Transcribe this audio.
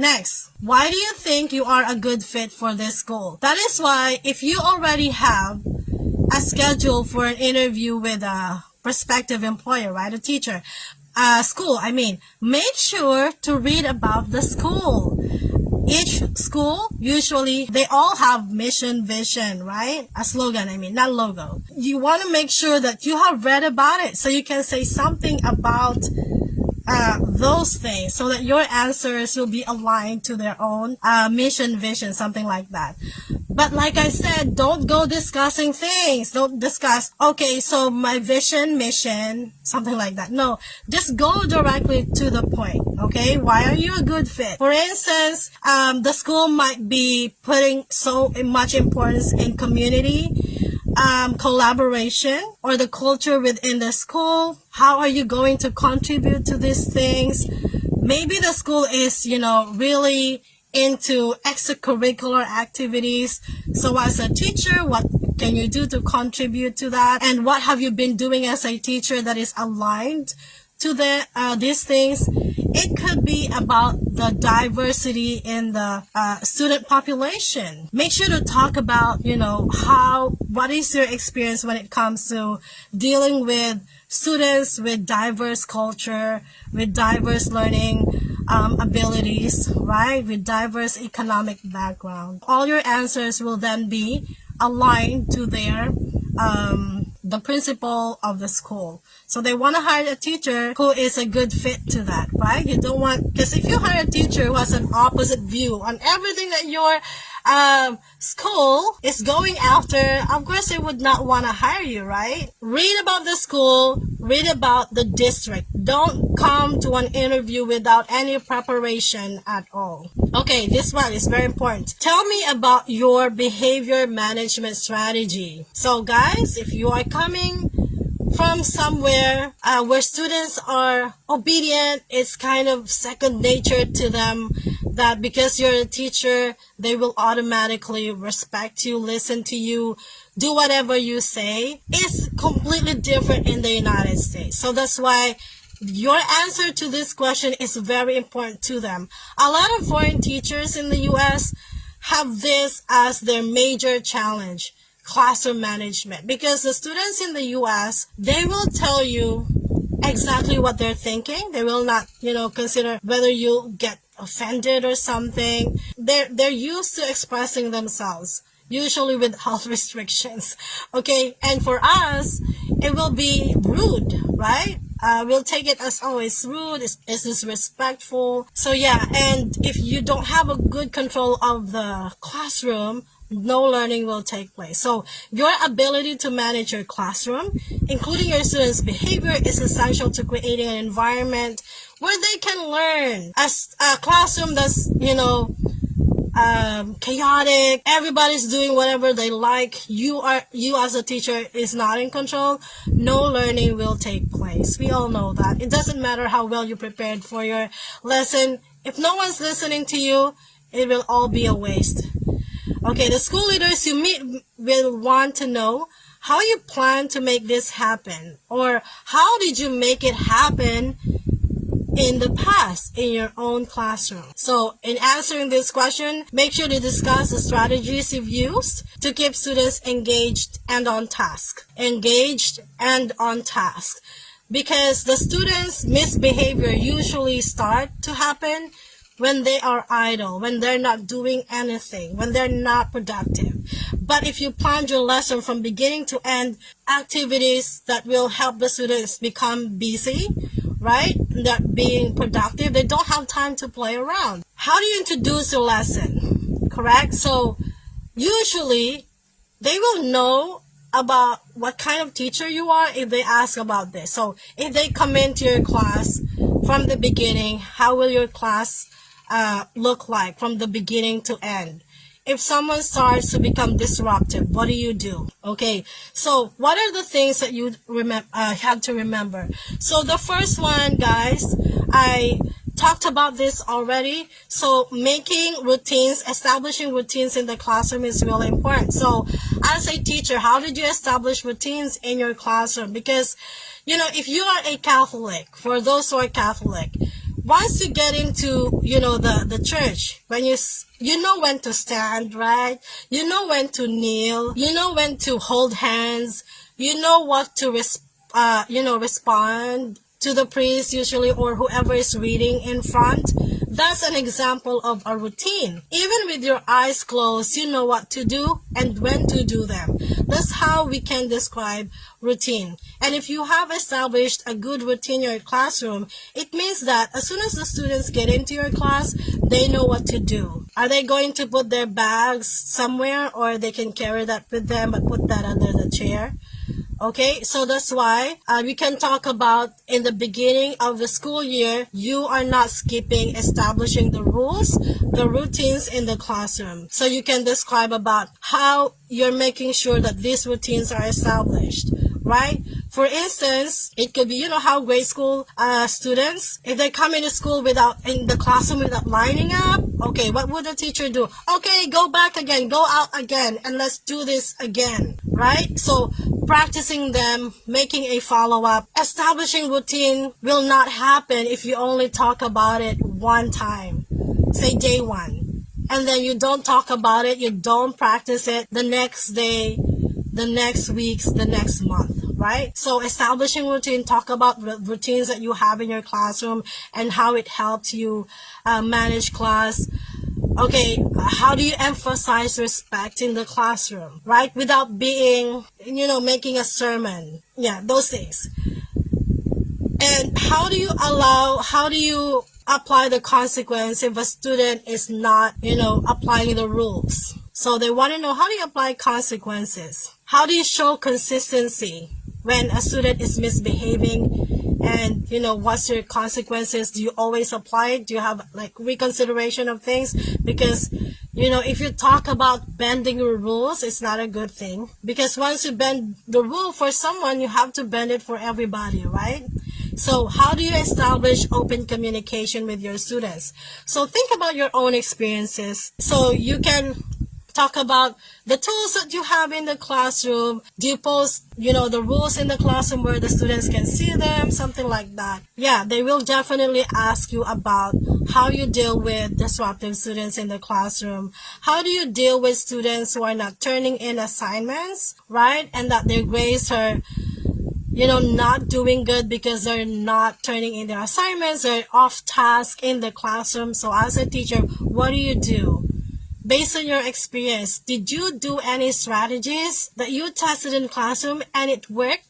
Next, why do you think you are a good fit for this school? That is why if you already have a schedule for an interview with a prospective employer, right, a teacher, school, make sure to read about the school. Each school, usually, they all have mission, vision, right? A slogan, not logo. You want to make sure that you have read about it so you can say something about those things so that your answers will be aligned to their own mission, vision, something like that. But like I said, don't go discussing things. Don't discuss, okay, so my vision, mission, something like that. No, just go directly to the point, okay? Why are you a good fit? For instance, the school might be putting so much importance in community, collaboration, or the culture within the school. How are you going to contribute to these things? Maybe the school is, really into extracurricular activities. So as a teacher, what can you do to contribute to that? And what have you been doing as a teacher that is aligned to these things? It could be about the diversity in the student population. Make sure to talk about, what is your experience when it comes to dealing with students with diverse culture, with diverse learning abilities, right? With diverse economic background. All your answers will then be aligned to their the principal of the school. So they want to hire a teacher who is a good fit to that, right? You don't want, because if you hire a teacher who has an opposite view on everything that your school is going after, of course they would not want to hire you, right? Read about the school, read about the district. Don't come to an interview without any preparation at all. Okay, this one is very important. Tell me about your behavior management strategy. So guys, if you are coming from somewhere where students are obedient, it's kind of second nature to them, that because you're a teacher, they will automatically respect you, listen to you, do whatever you say. It's completely different in the United States. So that's why your answer to this question is very important to them. A lot of foreign teachers in the US have this as their major challenge: classroom management, because the students in the US, they will tell you exactly what they're thinking. They will not, consider whether you get offended or something. They're used to expressing themselves, usually with health restrictions. Okay, and for us, it will be rude, right? We'll take it as, oh, it's rude, it's disrespectful. So yeah, and if you don't have a good control of the classroom, no learning will take place. So your ability to manage your classroom, including your students' behavior, is essential to creating an environment where they can learn. As a classroom that's, chaotic, everybody's doing whatever they like, you as a teacher is not in control, no learning will take place. We all know that. It doesn't matter how well you prepared for your lesson. If no one's listening to you, it will all be a waste. Okay, the school leaders you meet will want to know how you plan to make this happen, or how did you make it happen in the past in your own classroom. So in answering this question, make sure to discuss the strategies you've used to keep students engaged and on task. Engaged and on task. Because the students' misbehavior usually start to happen when they are idle, when they're not doing anything, when they're not productive. But if you plan your lesson from beginning to end, activities that will help the students become busy, right? That being productive, they don't have time to play around. How do you introduce your lesson? Correct? So usually they will know about what kind of teacher you are if they ask about this. So if they come into your class from the beginning, how will your class look like from the beginning to end? If someone starts to become disruptive, what do you do? Okay, so what are the things that you have to remember? So the first one, guys, I talked about this already. So making routines, establishing routines in the classroom is really important. So as a teacher, how did you establish routines in your classroom? Because, if you are a Catholic, for those who are Catholic, once you get into, the church, when you know when to stand, right? You know when to kneel. You know when to hold hands. You know what to respond to the priest usually, or whoever is reading in front. That's an example of a routine. Even with your eyes closed, you know what to do and when to do them. That's how we can describe routine. And if you have established a good routine in your classroom, it means that as soon as the students get into your class, they know what to do. Are they going to put their bags somewhere, or they can carry that with them but put that under the chair? Okay, so that's why we can talk about in the beginning of the school year, you are not skipping establishing the rules, the routines in the classroom. So you can describe about how you're making sure that these routines are established, right? For instance, it could be, how grade school students, if they come into school in the classroom without lining up, okay, what would the teacher do? Okay, go back again, go out again, and let's do this again, right? So practicing them, making a follow-up, establishing routine will not happen if you only talk about it one time, say day one, and then you don't talk about it, you don't practice it the next day, the next weeks, the next month, right? So establishing routine, talk about routines that you have in your classroom and how it helps you manage class. Okay, how do you emphasize respect in the classroom, right? Without being, making a sermon. Yeah, those things. And how do you apply the consequence if a student is not, applying the rules? So they want to know, how do you apply consequences? How do you show consistency when a student is misbehaving? And, what's your consequences? Do you always apply it? Do you have reconsideration of things? Because, if you talk about bending your rules, it's not a good thing. Because once you bend the rule for someone, you have to bend it for everybody, right? So how do you establish open communication with your students? So think about your own experiences. So you can talk about the tools that you have in the classroom. Do you post, the rules in the classroom where the students can see them? Something like that. Yeah, they will definitely ask you about how you deal with disruptive students in the classroom. How do you deal with students who are not turning in assignments, right? And that their grades are, not doing good because they're not turning in their assignments. They're off task in the classroom. So as a teacher, what do you do? Based on your experience, did you do any strategies that you tested in classroom and it worked?